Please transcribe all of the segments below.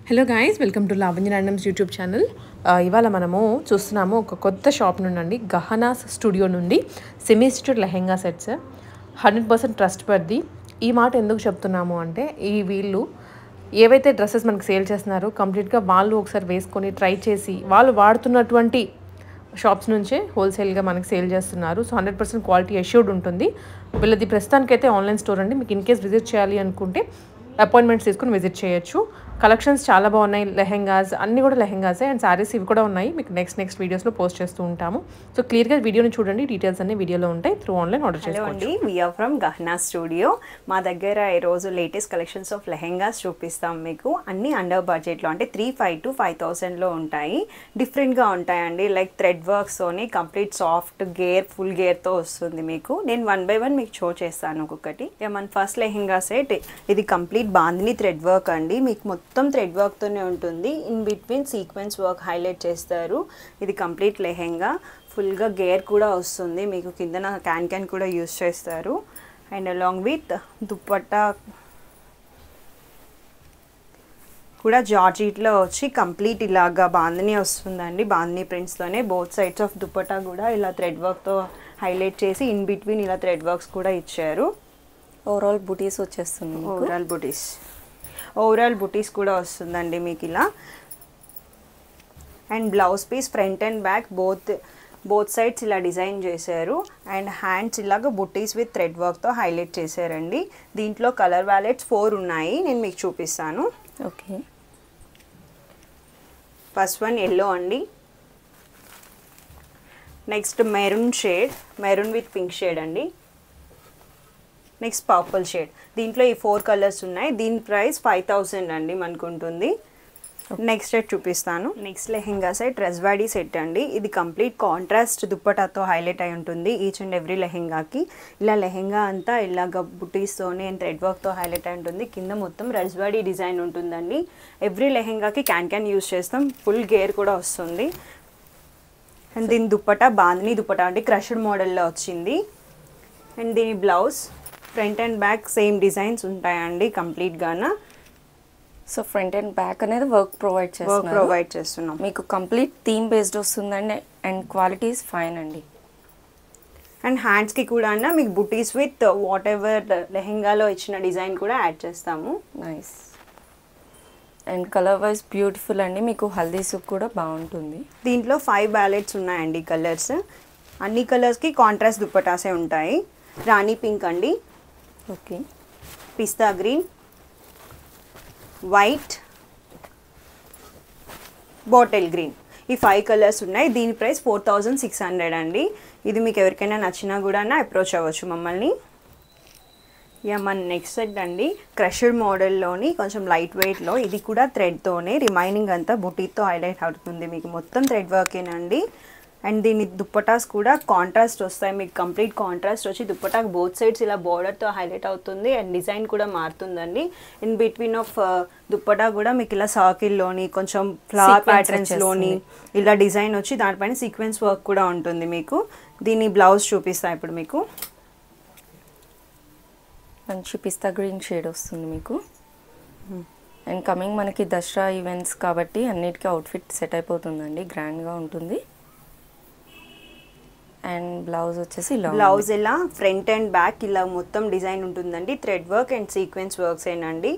Hello guys, welcome to Lavanya randoms YouTube channel. ఇవాళ మనము చూస్తున్నాము ఒక కొత్త షాప్ నుండి, గహనాస్ స్టూడియో నుండి semi stitched lehenga sets. 100% trust పర్ది. ఈ మాట ఎందుకు చెప్తున్నాము అంటే, వీళ్ళు ఏవైతే డ్రెస్సెస్ మనకు సేల్ చేస్తున్నారో కంప్లీట్గా వాళ్ళు ఒకసారి వేసుకొని ట్రై చేసి వాళ్ళు వాడుతున్నటువంటి షాప్స్ నుంచే హోల్సేల్గా మనకి సేల్ చేస్తున్నారు. సో 100% క్వాలిటీ అష్యూర్డ్ ఉంటుంది. వీళ్ళది ప్రస్తుతానికైతే ఆన్లైన్ స్టోర్ అండి. మీకు ఇన్ కేస్ విజిట్ చేయాలి అనుకుంటే అపాయింట్మెంట్స్ తీసుకుని విజిట్ చేయొచ్చు. కలెక్షన్స్ చాలా బాగున్నాయి. లెహెంగాస్ అన్నీ కూడా లెహెంగాసే అండ్ శారీస్ ఇవి కూడా ఉన్నాయి. మీకు నెక్స్ట్ వీడియోస్లో పోస్ట్ చేస్తూ ఉంటాము. సో క్లియర్గా వీడియోని చూడండి. డీటెయిల్స్ అన్ని వీడియోలో ఉంటాయి. త్రూ ఆన్లైన్ ఆర్డర్ చేసుకోండి. We're from Gahana studio. మా దగ్గర ఈరోజు లేటెస్ట్ కలెక్షన్స్ ఆఫ్ లెహెంగాస్ చూపిస్తాం మీకు. అన్ని అండర్ బడ్జెట్లో, అంటే 3,500 to 5,000లో ఉంటాయి. డిఫరెంట్గా ఉంటాయండి. లైక్ థ్రెడ్ వర్క్స్తోని కంప్లీట్ సాఫ్ట్ గేర్, ఫుల్ గేర్తో వస్తుంది మీకు. నేను 1 by 1 మీకు షో చేస్తాను ఒక్కొక్కటి. మన ఫస్ట్ లెహెంగా సెట్ ఇది కంప్లీట్ బాందిని థ్రెడ్ వర్క్ అండి. మీకు మొత్తం థ్రెడ్ వర్క్తోనే ఉంటుంది. In between sequence work highlight చేస్తారు. ఇది కంప్లీట్ లెహెంగా. ఫుల్గా గేర్ కూడా వస్తుంది మీకు. కిందన క్యాన్ కూడా యూస్ చేస్తారు. అండ్ అలాంగ్ విత్ దుప్పట్టా కూడా జార్జెట్లో వచ్చి కంప్లీట్ ఇలాగా బాందిని వస్తుందండి. బాందిని ప్రింట్స్తోనే బోత్ సైడ్స్ ఆఫ్ దుప్పట్టా కూడా ఇలా థ్రెడ్ వర్క్తో హైలైట్ చేసి ఇన్ బిట్వీన్ ఇలా థ్రెడ్ వర్క్స్ కూడా ఇచ్చారు. ఓవరాల్ బుటీస్ వచ్చేస్తుంది. ఓవరాల్ బుటీస్ కూడా వస్తుందండి మీకు ఇలా. And blouse piece front and back both sides ఇలా డిజైన్ చేశారు. అండ్ హ్యాండ్స్ ఇలాగ బుటీస్ విత్ థ్రెడ్ వర్క్తో హైలైట్ చేశారండి. దీంట్లో కలర్ వ్యాలెట్స్ 4 ఉన్నాయి. నేను మీకు చూపిస్తాను. ఓకే, ఫస్ట్ వన్ ఎల్లో అండి. Next maroon shade, maroon with pink shade అండి. Next purple shade. దీంట్లో ఈ 4 కలర్స్ ఉన్నాయి. దీని ప్రైస్ 5,000 అండి మనకు ఉంటుంది. నెక్స్ట్ సెట్ చూపిస్తాను. నెక్స్ట్ లెహెంగా సెట్ రజ్వాడీ సెట్ అండి. ఇది కంప్లీట్ కాంట్రాస్ట్ దుప్పటాతో హైలైట్ అయి ఉంటుంది ఈచ్ అండ్ ఎవ్రీ లెహెంగాకి. ఇలా లెహెంగా అంతా ఇలాగ బుటీస్తోనే అండ్ థ్రెడ్ వర్క్తో హైలైట్ అయి ఉంటుంది. కింద మొత్తం రజ్వాడీ డిజైన్ ఉంటుందండి. ఎవ్రీ లెహెంగాకి క్యాన్ యూస్ చేస్తాం. ఫుల్ గేర్ కూడా వస్తుంది. అండ్ దీని దుప్పటా బాందిని దుప్పటా అంటే క్రష్డ్ మోడల్లో వచ్చింది. అండ్ దీని blouse front and back same designs ఉంటాయండి కంప్లీట్గానా. సో ఫ్రంట్ అండ్ బ్యాక్ అనేది వర్క్ ప్రొవైడ్ చేస్తున్నాం. మీకు కంప్లీట్ థీమ్ బేస్డ్ వస్తుందండి. అండ్ క్వాలిటీ ఇస్ ఫైన్ అండి. అండ్ హ్యాండ్స్కి కూడా మీకు బుటీస్ విత్ వాట్ ఎవర్ లెహెంగాలో ఇచ్చిన డిజైన్ కూడా యాడ్ చేస్తాము. Nice. And colour wise beautiful అండి. మీకు హల్దీస్ కూడా బాగుంటుంది. దీంట్లో 5 బ్యాలెట్స్ ఉన్నాయండి కలర్స్. అన్ని కలర్స్కి కాంట్రాస్ట్ దుప్పటాసే ఉంటాయి. రాణి పింక్ అండి. ఓకే, పిస్తా గ్రీన్, వైట్, బాటిల్ గ్రీన్. ఈ 5 కలర్స్ ఉన్నాయి. దీని ప్రైస్ 4,600 అండి. ఇది మీకు ఎవరికైనా నచ్చినా కూడా అప్రోచ్ అవ్వచ్చు మమ్మల్ని. మన నెక్స్ట్ సెట్ అండి క్రష్డ్ మోడల్లోని కొంచెం లైట్ వెయిట్లో. ఇది కూడా థ్రెడ్తోనే, రిమైనింగ్ అంతా బుటీతో హైలైట్ అవుతుంది. మీకు మొత్తం థ్రెడ్ వర్కేనండి. అండ్ దీని దుప్పటాస్ కూడా కాంట్రాస్ట్ వస్తాయి. మీకు కంప్లీట్ కాంట్రాస్ట్ వచ్చి దుప్పటాకు బోత్ సైడ్స్ ఇలా బార్డర్తో హైలైట్ అవుతుంది. అండ్ డిజైన్ కూడా మారుతుందండి. ఇన్ బిట్వీన్ ఆఫ్ దుప్పటా కూడా మీకు ఇలా సర్కిల్లోని కొంచెం ఫ్లవర్ ప్యాటర్న్స్లోని ఇలా డిజైన్ వచ్చి దానిపైన సీక్వెన్స్ వర్క్ కూడా ఉంటుంది మీకు. దీని బ్లౌజ్ చూపిస్తాను ఇప్పుడు మీకు. మంచి పిస్తా గ్రీన్ షేడ్ వస్తుంది మీకు. అండ్ కమింగ్ మనకి దసరా ఈవెంట్స్ కాబట్టి అన్నిటికీ అవుట్ఫిట్ సెట్ అయిపోతుందండి. గ్రాండ్గా ఉంటుంది. అండ్ బ్లౌజ్ వచ్చేసి బ్లౌజ్ ఇలా ఫ్రంట్ అండ్ బ్యాక్ ఇలా మొత్తం డిజైన్ ఉంటుందండి. Thread work and sequence works ఏనండి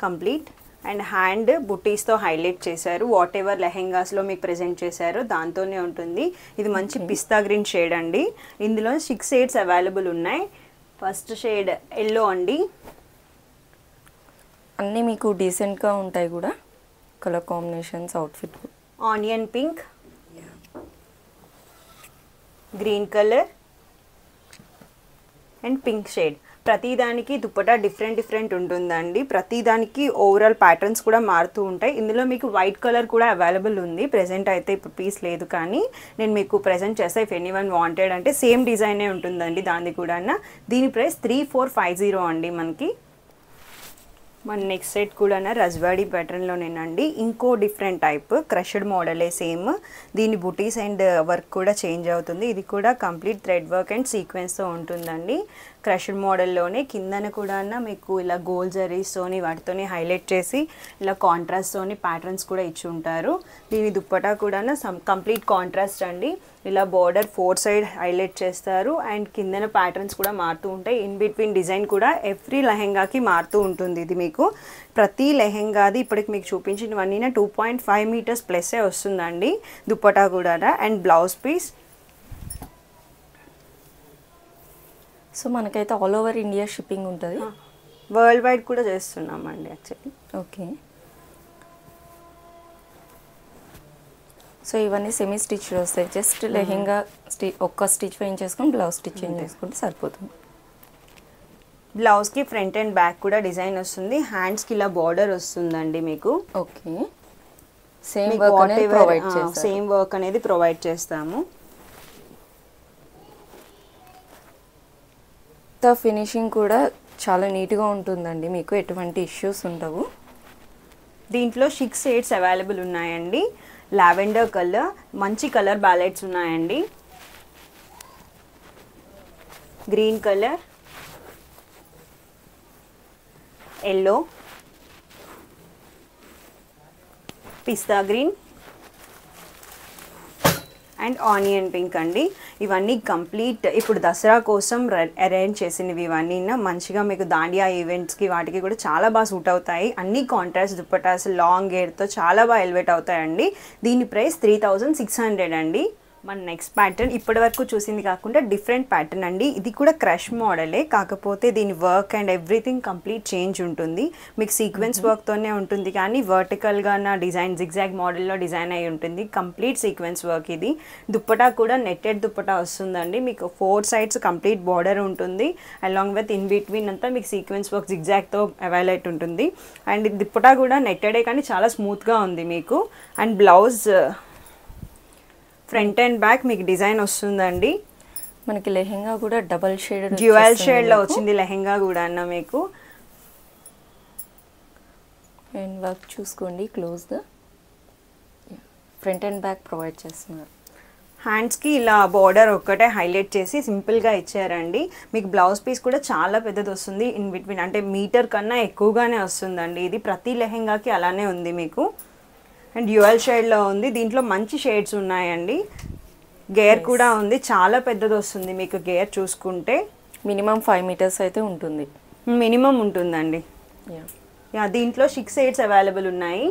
కంప్లీట్. అండ్ హ్యాండ్ బుటీస్తో హైలైట్ చేశారు. వాట్ ఎవర్ లెహెంగాస్లో మీకు ప్రెజెంట్ చేశారో దాంతోనే ఉంటుంది. ఇది మంచి పిస్తా గ్రీన్ షేడ్ అండి. ఇందులో 6 షేడ్స్ అవైలబుల్ ఉన్నాయి. ఫస్ట్ షేడ్ ఎల్లో అండి. అన్నీ మీకు డీసెంట్గా ఉంటాయి కూడా colour combinations. Outfit onion pink, green colour and pink shade. ప్రతిదానికి దుప్పటా డిఫరెంట్ ఉంటుందండి. ప్రతిదానికి ఓవరాల్ ప్యాటర్న్స్ కూడా మారుతూ ఉంటాయి. ఇందులో మీకు వైట్ కలర్ కూడా అవైలబుల్ ఉంది. ప్రెజెంట్ అయితే ఇప్పుడు పీస్ లేదు, కానీ నేను మీకు ప్రెజెంట్ చేస్తే ఇఫ్ ఎనీవన్ వాంటెడ్ అంటే సేమ్ డిజైనే ఉంటుందండి దాన్ని కూడా. దీని ప్రైస్ 3,450 అండి మనకి. మన నెక్స్ట్ సెట్ కూడా రజ్వాడీ ప్యాటర్న్లోనేనండి. ఇంకో డిఫరెంట్ టైప్ క్రష్డ్ మోడలే సేమ్. దీని బుటీస్ అండ్ వర్క్ కూడా చేంజ్ అవుతుంది. ఇది కూడా కంప్లీట్ థ్రెడ్ వర్క్ అండ్ సీక్వెన్స్తో ఉంటుందండి. క్రషర్ మోడల్లోనే కిందన కూడా మీకు ఇలా గోల్డ్ జరీస్తోని వాటితోని హైలైట్ చేసి ఇలా కాంట్రాస్ట్తోని ప్యాటర్న్స్ కూడా ఇచ్చి ఉంటారు. దీని దుప్పటా కూడా కంప్లీట్ కాంట్రాస్ట్ అండి. ఇలా బార్డర్ 4 సైడ్ హైలైట్ చేస్తారు అండ్ కిందన ప్యాటర్న్స్ కూడా మారుతూ ఉంటాయి. ఇన్ బిట్వీన్ డిజైన్ కూడా ఎవ్రీ లెహెంగాకి మారుతూ ఉంటుంది. ఇది మీకు ప్రతి లెహెంగాది ఇప్పటికి మీకు చూపించినవన్నీ 2.5 మీటర్స్ ప్లస్సే వస్తుందండి దుప్పటా కూడా. అండ్ బ్లౌజ్ పీస్ సో మనకైతే ఆల్ ఓవర్ ఇండియా షిప్పింగ్ ఉంటుంది, వరల్డ్ వైడ్ కూడా చేస్తున్నామండి యాక్చువల్లీ. ఓకే. సో ఇవన్నీ సెమీ స్టిచ్ వస్తాయి. జస్ట్ లెహెంగా ఒక్క స్టిచ్ వేయించేసుకొని బ్లౌజ్ స్టిచ్ చేసుకుంటే సరిపోతుంది. బ్లౌజ్కి ఫ్రంట్ అండ్ బ్యాక్ కూడా డిజైన్ వస్తుంది. హ్యాండ్స్కి ఇలా బార్డర్ వస్తుందండి మీకు. ఓకే. సేమ్ వర్క్ అనేది ప్రొవైడ్ చేస్తాము. సేమ్ వర్క్ అనేది ప్రొవైడ్ చేస్తాము. ఫినిషింగ్ కూడా చాలా నీట్గా ఉంటుందండి, మీకు ఎటువంటి ఇష్యూస్ ఉండవు. దీంట్లో 6 షేడ్స్ అవైలబుల్ ఉన్నాయండి. లావెండర్ కలర్, మంచి కలర్ బ్యాలెట్స్ ఉన్నాయండి. Green colour, yellow, pista green and onion pink అండి. ఇవన్నీ కంప్లీట్ ఇప్పుడు దసరా కోసం అరేంజ్ చేసినవి. ఇవన్నీ మంచిగా మీకు దాండియా ఈవెంట్స్కి వాటికి కూడా చాలా బాగా సూట్ అవుతాయి. అన్ని కాంట్రాస్ట్ దుప్పటాస్ లాంగ్ హెయిర్తో చాలా బాగా ఎలివేట్ అవుతాయండి. దీని ప్రైస్ 3600 అండి. మన నెక్స్ట్ ప్యాటర్న్ ఇప్పటి వరకు చూసింది కాకుండా డిఫరెంట్ ప్యాటర్న్ అండి. ఇది కూడా క్రష్ మోడలే, కాకపోతే దీని work and everything complete change ఉంటుంది. మీకు సీక్వెన్స్ వర్క్తోనే ఉంటుంది కానీ వర్టికల్గా నా డిజైన్ జిగ్జాగ్ మోడల్లో డిజైన్ అయి ఉంటుంది. కంప్లీట్ సీక్వెన్స్ వర్క్ ఇది. దుప్పటా కూడా నెట్టెడ్ దుప్పటా వస్తుందండి. మీకు 4 సైడ్స్ కంప్లీట్ బార్డర్ ఉంటుంది. అలాంగ్ విత్ ఇన్ బిట్వీన్ అంతా మీకు సీక్వెన్స్ వర్క్ జిగ్జాగ్తో అవైలైట్ ఉంటుంది. అండ్ దుప్పటా కూడా నెట్టెడే కానీ చాలా స్మూత్గా ఉంది మీకు. And blouse front and back మీకు డిజైన్ వస్తుందండి. మనకి లెహెంగా కూడా డబల్ షేడ్ డ్యూయల్ షేడ్లో వచ్చింది లెహెంగా కూడా అన్న మీకు. అండ్ వర్క్ చూసుకోండి క్లోజ్గా, ఫ్రంట్ అండ్ బ్యాక్ ప్రొవైడ్ చేస్తున్నారు. హ్యాండ్స్కి ఇలా బార్డర్ ఒక్కటే హైలైట్ చేసి సింపుల్గా ఇచ్చారండి. మీకు బ్లౌజ్ పీస్ కూడా చాలా పెద్దది వస్తుంది. ఇన్ బిట్వీన్ అంటే మీటర్ కన్నా ఎక్కువగానే వస్తుందండి. ఇది ప్రతి లెహెంగాకి అలానే ఉంది మీకు. అండ్ డ్యూయల్ షేడ్లో ఉంది. దీంట్లో మంచి షేడ్స్ ఉన్నాయండి. గేర్ కూడా ఉంది, చాలా పెద్దది వస్తుంది మీకు. గేర్ చూసుకుంటే మినిమం 5 మీటర్స్ అయితే ఉంటుంది, మినిమం ఉంటుందండి. యా దీంట్లో 6 షేడ్స్ అవైలబుల్ ఉన్నాయి.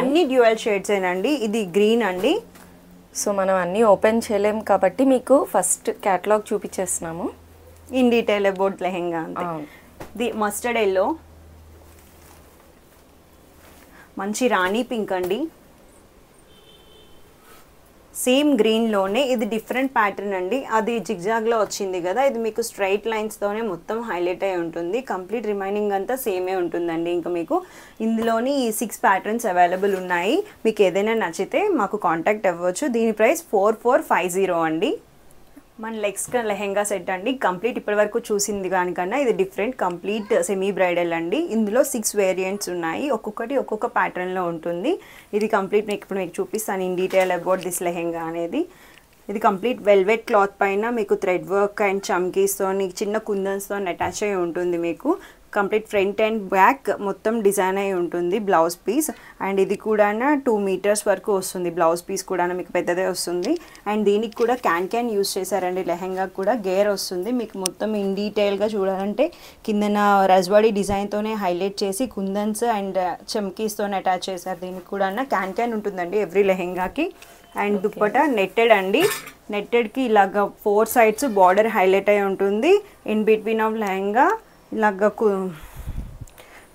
అన్ని డ్యూయల్ షేడ్స్ ఏనండి. ఇది గ్రీన్ అండి. సో మనం అన్నీ ఓపెన్ చేయలేం కాబట్టి మీకు ఫస్ట్ క్యాటలాగ్ చూపించేస్తున్నాము ఇన్ డీటెయిల్ అబౌట్ లెహెంగా అంతే. ది మస్టర్డ్ ఎల్లో, మంచి రాణి పింక్ అండి. సేమ్ గ్రీన్లోనే ఇది డిఫరెంట్ ప్యాటర్న్ అండి. అది జిగ్జాగ్లో వచ్చింది కదా, ఇది మీకు స్ట్రైట్ లైన్స్తోనే మొత్తం హైలైట్ అయి ఉంటుంది. కంప్లీట్ రిమైనింగ్ అంతా సేమే ఉంటుందండి. ఇంకా మీకు ఇందులోని 6 ప్యాటర్న్స్ అవైలబుల్ ఉన్నాయి. మీకు ఏదైనా నచ్చితే మాకు కాంటాక్ట్ అవ్వచ్చు. దీని ప్రైస్ 4450 అండి. మన లెహెంగా సెట్ అండి. కంప్లీట్ ఇప్పటివరకు చూసింది దానికన్నా ఇది డిఫరెంట్, కంప్లీట్ సెమీ బ్రైడల్ అండి. ఇందులో 6 వేరియంట్స్ ఉన్నాయి. ఒక్కొక్కటి ఒక్కొక్క ప్యాటర్న్లో ఉంటుంది. ఇది కంప్లీట్ ఇప్పుడు మీకు చూపిస్తాను in detail about this lehenga అనేది. ఇది కంప్లీట్ వెల్వెట్ క్లాత్ పైన మీకు థ్రెడ్ వర్క్ అండ్ చమ్కీస్తో చిన్న కుందన్స్తో అటాచ్ అయి ఉంటుంది. మీకు కంప్లీట్ ఫ్రంట్ అండ్ బ్యాక్ మొత్తం డిజైన్ అయి ఉంటుంది బ్లౌజ్ పీస్. అండ్ ఇది కూడా 2 మీటర్స్ వరకు వస్తుంది. బ్లౌజ్ పీస్ కూడా మీకు పెద్దదే వస్తుంది. అండ్ దీనికి కూడా క్యాన్ యూస్ చేశారండి. లెహెంగా కూడా గేర్ వస్తుంది. మీకు మొత్తం ఇన్ డీటెయిల్గా చూడాలంటే కిందన రజ్వాడీ డిజైన్తోనే హైలైట్ చేసి కుందన్స్ అండ్ చమ్కీస్తో అటాచ్ చేశారు. దీనికి కూడా క్యాన్ ఉంటుందండి ఎవ్రీ లెహెంగాకి. అండ్ దుప్పటా నెట్టెడ్ అండి. నెట్టెడ్కి ఇలాగ 4 సైడ్స్ బార్డర్ హైలైట్ అయి ఉంటుంది. ఇన్ బిట్వీన్ ఆఫ్ లెహెంగా ఇలాగ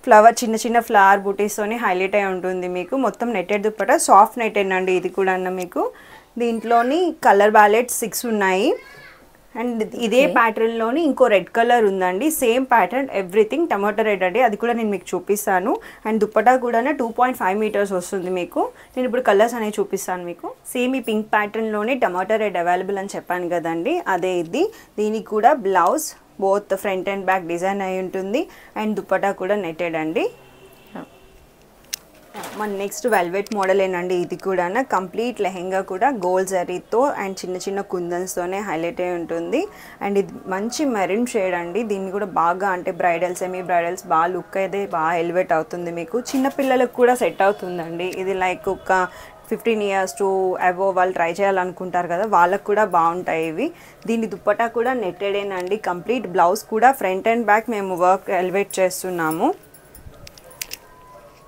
ఫ్లవర్ చిన్న చిన్న ఫ్లవర్ బూటీస్తోని హైలైట్ అయి ఉంటుంది. మీకు మొత్తం నెట్టెడ్ దుప్పటా, సాఫ్ట్ నెట్టెడ్ అండి ఇది కూడా. మీకు దీంట్లోని కలర్ బ్యాలెట్స్ 6 ఉన్నాయి. అండ్ ఇదే ప్యాటర్న్లోని ఇంకో రెడ్ కలర్ ఉందండి. Same pattern everything tomato red అండి. అది కూడా నేను మీకు చూపిస్తాను. అండ్ దుప్పటా కూడా 2.5 మీటర్స్ వస్తుంది మీకు. నేను ఇప్పుడు కలర్స్ అనేవి చూపిస్తాను మీకు. సేమ్ ఈ పింక్ ప్యాటర్న్లోని టమాటో రెడ్ అవైలబుల్ అని చెప్పాను కదండి, అదే ఇది. దీనికి కూడా blouse both front and back design అయి ఉంటుంది. అండ్ దుప్పటా కూడా నెట్టెడ్ అండి. మన నెక్స్ట్ వెల్వెట్ మోడల్ ఏనండి. ఇది కూడా కంప్లీట్ లెహెంగా కూడా గోల్డ్ జరీతో అండ్ చిన్న చిన్న కుందన్స్తోనే హైలైట్ అయి ఉంటుంది. అండ్ ఇది మంచి మెరూన్ షేడ్ అండి. దీన్ని కూడా బాగా అంటే బ్రైడల్ సెమీ బ్రైడల్స్ బాగా లుక్ అయితే బాగా ఎలివేట్ అవుతుంది. మీకు చిన్నపిల్లలకు కూడా సెట్ అవుతుందండి. ఇది లైక్ ఒక 15 years టు అబోవ్ వాళ్ళు ట్రై చేయాలనుకుంటారు కదా, వాళ్ళకు కూడా బాగుంటాయి ఇవి. దీని దుప్పటా కూడా నెట్టెడేనండి. కంప్లీట్ బ్లౌజ్ కూడా ఫ్రంట్ అండ్ బ్యాక్ మేము వర్క్ ఎలివేట్ చేస్తున్నాము.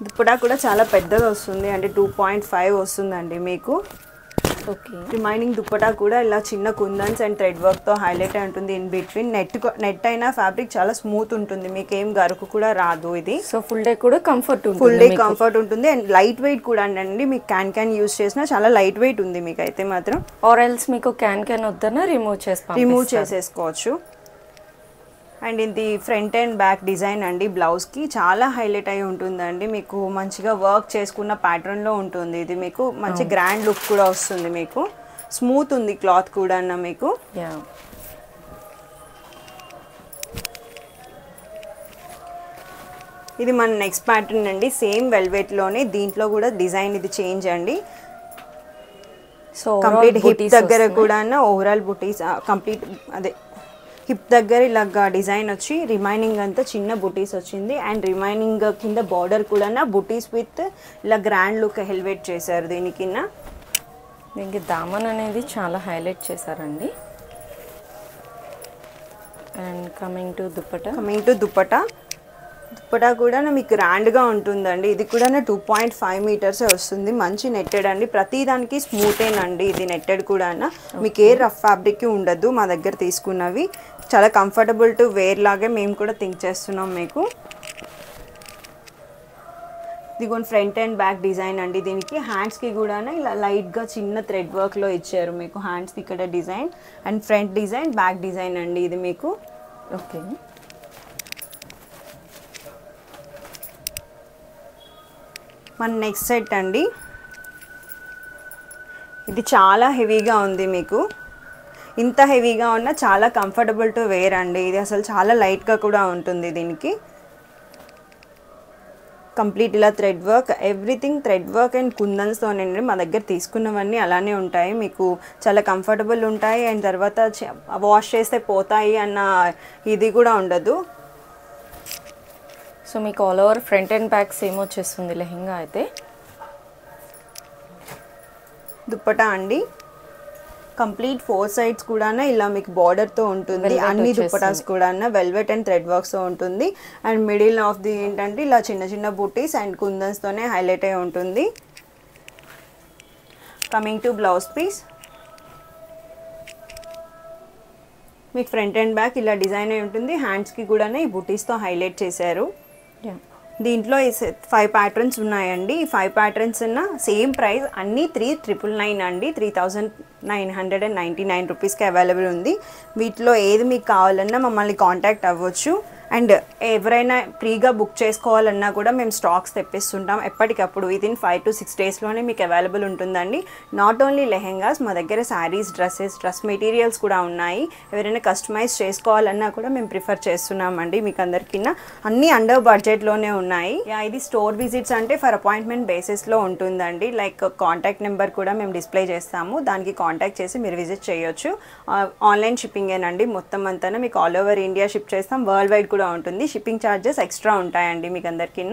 దుప్పటా కూడా చాలా పెద్దగా వస్తుంది, అంటే 2.5 వస్తుందండి మీకు. ఓకే. రిమైనింగ్ దుప్పటా కూడా ఇలా చిన్న కుందన్స్ అండ్ థ్రెడ్ వర్క్తో హైలైట్ అయి ఉంటుంది. ఇన్ బిట్వీన్ నెట్ అయినా ఫ్యాబ్రిక్ చాలా స్మూత్ ఉంటుంది, మీకు ఏం గరుకు కూడా రాదు ఇది. సో ఫుల్ డే కూడా కంఫర్ట్ ఉంటుంది, ఫుల్ డే కంఫర్ట్ ఉంటుంది. అండ్ లైట్ వెయిట్ కూడా అండి. మీకు క్యాన్ యూస్ చేసినా చాలా లైట్ వెయిట్ ఉంది మీకు అయితే మాత్రం. ఆర్ ఎల్స్ మీకు క్యాన్ వద్దన్నా రిమూవ్ చేసేసుకోవచ్చు. అండ్ ఇది ఫ్రంట్ అండ్ బ్యాక్ డిజైన్ అండి. బ్లౌజ్కి చాలా హైలైట్ అయి ఉంటుందండి. మీకు మంచిగా వర్క్ చేసుకున్న ప్యాటర్న్లో ఉంటుంది ఇది. మీకు మంచి గ్రాండ్ లుక్ కూడా వస్తుంది. మీకు స్మూత్ ఉంది క్లాత్ కూడా అన్న మీకు. ఇది మన నెక్స్ట్ ప్యాటర్న్ అండి. సేమ్ వెల్వెట్లోనే దీంట్లో కూడా డిజైన్ ఇది చేంజ్ అండి. సో కంప్లీట్ హిప్ దగ్గర కూడా ఓవరాల్ బుటీస్ కంప్లీట్ అదే హిప్ దగ్గర ఇలాగా డిజైన్ వచ్చి రిమైనింగ్ అంతా చిన్న బుటీస్ వచ్చింది. అండ్ రిమైనింగ్ కింద బార్డర్ కూడా బుటీస్ విత్ ఇలా గ్రాండ్ లుక్ ఎలివేట్ చేశారు దీనికి. దీనికి దామన్ అనేది చాలా హైలైట్ చేశారండి. అండ్ కమింగ్ టు దుప్పటా కూడా మీకు గ్రాండ్గా ఉంటుందండి. ఇది కూడా 2.5 meters వస్తుంది. మంచి నెట్టెడ్ అండి. ప్రతి దానికి స్మూతేనండి ఇది నెట్టెడ్ కూడా. మీకు ఏ రఫ్ ఫ్యాబ్రిక్ ఉండదు మా దగ్గర తీసుకున్నవి. చాలా కంఫర్టబుల్ టు వేర్ లాగే మేము కూడా థింక్ చేస్తున్నాం మీకు. ఇది ఫ్రంట్ అండ్ బ్యాక్ డిజైన్ అండి. దీనికి హ్యాండ్స్కి కూడా ఇలా లైట్గా చిన్న థ్రెడ్ వర్క్లో ఇచ్చారు మీకు. హ్యాండ్స్కి ఇక్కడ design and front design back design అండి ఇది మీకు. ఓకే. మన నెక్స్ట్ సెట్ అండి. ఇది చాలా హెవీగా ఉంది మీకు. ఇంత హెవీగా ఉన్న చాలా కంఫర్టబుల్ టు వేర్ అండి. ఇది అసలు చాలా లైట్గా కూడా ఉంటుంది దీనికి. కంప్లీట్ ఇలా thread work, everything thread work and కుందన్స్తోనండి. మా దగ్గర తీసుకున్నవన్నీ అలానే ఉంటాయి. మీకు చాలా కంఫర్టబుల్ ఉంటాయి. అండ్ తర్వాత వాష్ చేస్తే పోతాయి అన్న ఇది కూడా ఉండదు. సో మీకు all over front and back same వచ్చేస్తుంది లెహెంగా అయితే. దుప్పటా అండి కంప్లీట్ 4 sides కూడా ఇలా మీకు బార్డర్తో ఉంటుంది. అన్ని దుప్పటాస్ కూడా వెల్వెట్ అండ్ థ్రెడ్ వర్క్స్తో ఉంటుంది. అండ్ మిడిల్ ఆఫ్ ది ఏంటంటే ఇలా చిన్న చిన్న బూటీస్ అండ్ కుందన్స్తోనే హైలైట్ అయి ఉంటుంది. కమింగ్ టు బ్లౌజ్ పీస్, మీకు ఫ్రంట్ అండ్ బ్యాక్ ఇలా డిజైన్ అయి ఉంటుంది. హ్యాండ్స్కి కూడా ఈ బూటీస్తో హైలైట్ చేశారు. దీంట్లో 5 patterns ఉన్నాయండి. ఈ 5 patterns ఉన్న సేమ్ ప్రైస్ అన్నీ 3,999 అండి. 3,999 రూపీస్కి అవైలబుల్ ఉంది. వీటిలో ఏది మీకు కావాలన్నా మమ్మల్ని కాంటాక్ట్ అవ్వచ్చు. అండ్ ఎవరైనా ఫ్రీగా బుక్ చేసుకోవాలన్నా కూడా మేము స్టాక్స్ తెప్పిస్తుంటాం ఎప్పటికప్పుడు. వితిన్ 5 to 6 daysలోనే మీకు అవైలబుల్ ఉంటుందండి. నాట్ ఓన్లీ లెహెంగాస్, మా దగ్గర శారీస్, డ్రెస్ మెటీరియల్స్ కూడా ఉన్నాయి. ఎవరైనా కస్టమైజ్ చేసుకోవాలన్నా కూడా మేము ప్రిఫర్ చేస్తున్నామండి. మీకు అందరికీ అన్నీ అండర్ బడ్జెట్లోనే ఉన్నాయి. ఇది స్టోర్ విజిట్స్ అంటే ఫర్ అపాయింట్మెంట్ బేసిస్లో ఉంటుందండి. లైక్ కాంటాక్ట్ నెంబర్ కూడా మేము డిస్ప్లే చేస్తాము. దానికి కాంటాక్ట్ చేసి మీరు విజిట్ చేయొచ్చు. ఆన్లైన్ షిప్పింగేనండి మొత్తం అంతా. మీకు ఆల్ ఓవర్ ఇండియా షిప్ చేస్తాం. వరల్డ్ వైడ్ కూడా ఉంటుంది. షిప్పింగ్ ఛార్జెస్ ఎక్స్ట్రా ఉంటాయండి మీకు అందరికీ.